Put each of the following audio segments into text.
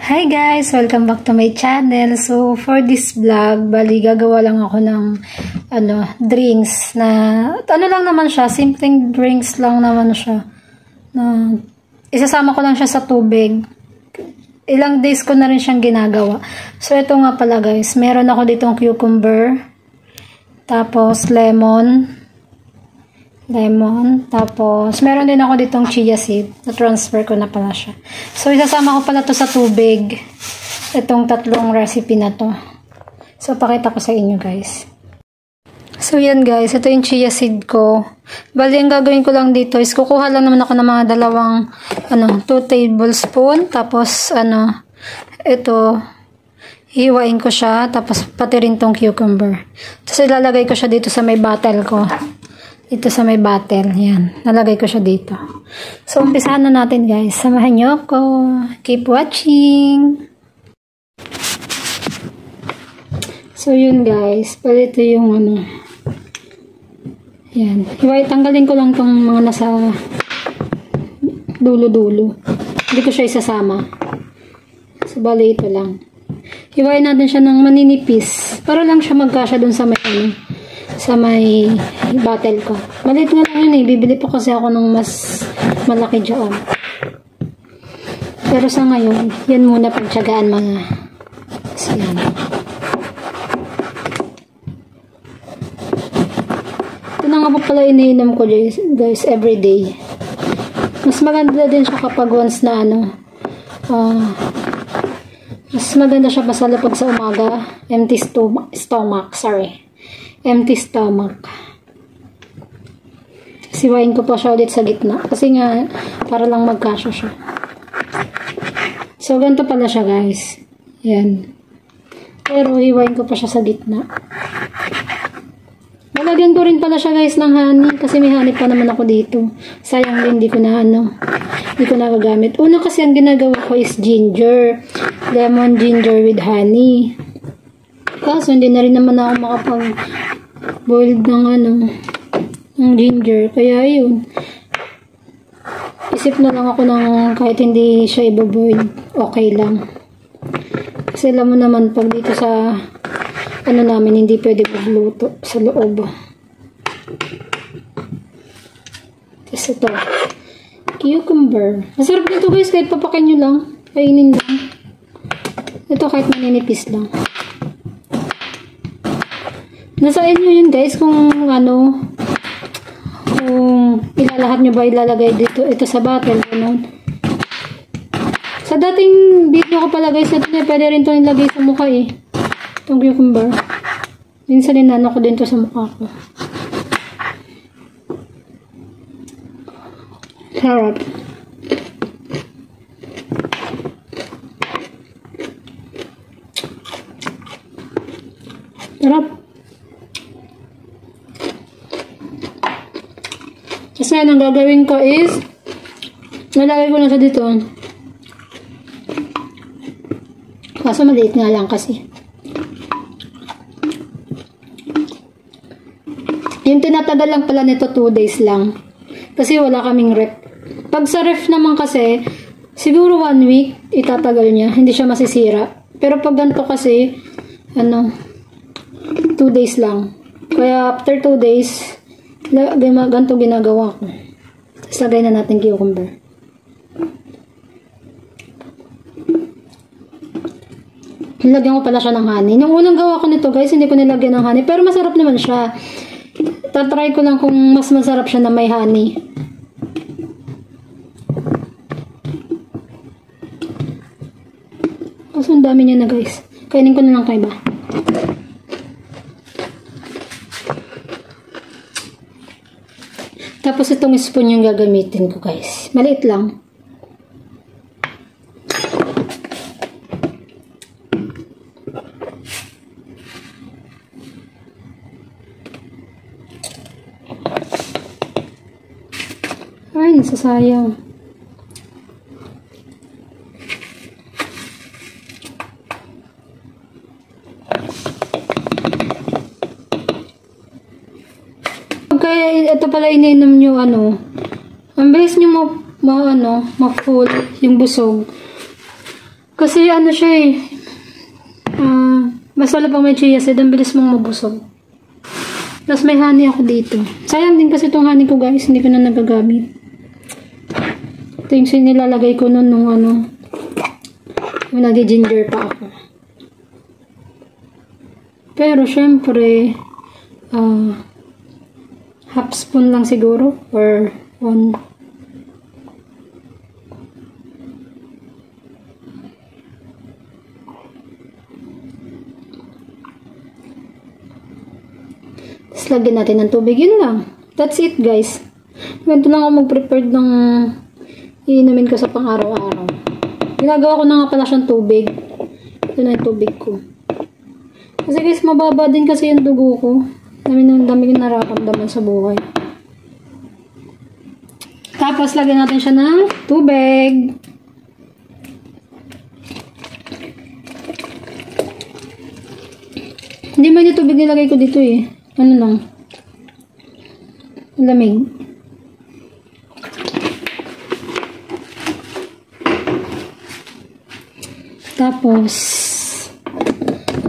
Hi guys! Welcome back to my channel. So, for this vlog, bali gagawa lang ako ng drinks na, lang naman siya, simpleng drinks lang naman siya. Isasama ko lang siya sa tubig. Ilang days ko na rin siyang ginagawa. So, ito nga pala guys, meron ako ditong cucumber, tapos lemon, tapos meron din ako ditong chia seed. Na-transfer ko na pala siya. So, isasama ko pala to sa tubig. Itong tatlong recipe na to. So, pakita ko sa inyo guys. So, yan guys. Ito yung chia seed ko. Bali, ang gagawin ko lang dito is kukuha lang naman ako ng mga dalawang 2 tablespoon. Tapos, ito, hiwain ko siya. Tapos, pati rin tong cucumber. Tapos, ilalagay ko siya dito sa may bottle ko. Ito sa may bottle. Yan. Nalagay ko siya dito. So, umpisahan na natin guys. Samahan niyo ako. Keep watching. So, yun guys. Pala ito yung yan. Tanggalin ko lang tong mga nasa dulo-dulo. Hindi ko siya isasama. So, bali ito lang. Hiwain natin siya ng maninipis. Para lang siya magkasya dun sa may sa may bottle ko. Maliit nga lang yun eh. Bibili po kasi ako ng mas malaki dyan. Pero sa ngayon, yan muna pagtsagaan mga. So, yan. Ito na nga po pala iniinom ko guys everyday. Mas maganda din siya kapag once na mas maganda siya masala pag sa umaga. Empty stomach. Empty stomach. Siwain ko pa siya ulit sa gitna. Kasi nga, para lang magkasya siya. So, ganito pala siya guys. Yan. Pero, hiwain ko pa siya sa gitna. Lalagyan ko rin pala siya guys ng honey. Kasi may honey pa naman ako dito. Sayang din, hindi ko na gagamit. Una kasi ang ginagawa ko is ginger. Lemon ginger with honey. Kaso, hindi na rin naman ako makapag-boiled ng ginger. Kaya, yun. Isip na lang ako ng kahit hindi siya i-boil. Okay lang. Kasi alam mo naman, pag dito sa namin, hindi pwede magluto sa loob. Tapos ito. Cucumber. Masarap dito guys, kahit papakin nyo lang. Kainin lang. Ito kahit maninipis lang. Nasa inyo yun guys kung kung ilalahat nyo ba ilalagay dito ito sa bottle, ganun. Sa dating video ko pala guys, pwede rin ito nilagay sa mukha eh. Itong cucumber. Minsan ninano ko din ito sa mukha ko. Sarap. Sarap. Kasi ang gagawin ko is nalagay ko na siya dito. Kaso maliit nga lang kasi. Yung tinatagal lang pala nito 2 days lang. Kasi wala kaming ref. Pag sa ref naman kasi, siguro 1 week itatagal niya. Hindi siya masisira. Pero pag ganito kasi, 2 days lang. Kaya after 2 days, ganito ginagawa ko. Tapos lagay na natin cucumber. Nilagyan ko pala siya ng honey. Yung unang gawa ko nito guys, hindi ko nilagyan ng honey. Pero masarap naman siya. Tatry ko lang kung mas masarap siya na may honey. Kasi ang dami niya na guys. Kainin ko na lang kayo ba? Tapos itong spoon yung gagamitin ko guys. Maliit lang. Ay, nasasayang. Kaya ito pala ininom nyo ang bilis nyo ma-full yung busog. Kasi ano siya eh. Mas wala pang may chia seed, ang bilis mong mabusog. Tapos may honey ako dito. Sayang din kasi itong honey ko guys, hindi ko na nagagamit. Ito yung sinilalagay ko nun nung ano, yung nag-ginger pa ako. Pero syempre, half spoon lang siguro, or 1. Tapos lagyan natin ng tubig. Yun lang. That's it guys. Ganito lang ako mag-prepare ng iinumin ko sa pang-araw-araw. Ginagawa ko na nga pala siyang tubig. Ito na yung tubig ko. Kasi guys, mababa din kasi yung dugo ko. Dami yung nararamdaman sa buhay. Tapos lagyan natin siya ng tubig. Hindi man yung tubig nilagay ko dito eh. Ano lang? Lamig. Tapos,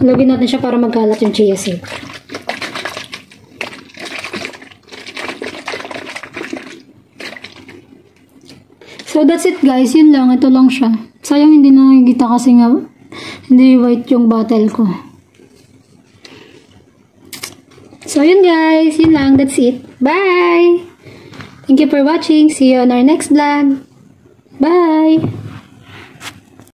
lagyan natin siya para magkalat yung chia seed. So, that's it guys. Yun lang. Ito lang siya. Sayang hindi nakikita kasi nga hindi white yung bottle ko. So, yun guys. Yun lang. That's it. Bye! Thank you for watching. See you on our next vlog. Bye!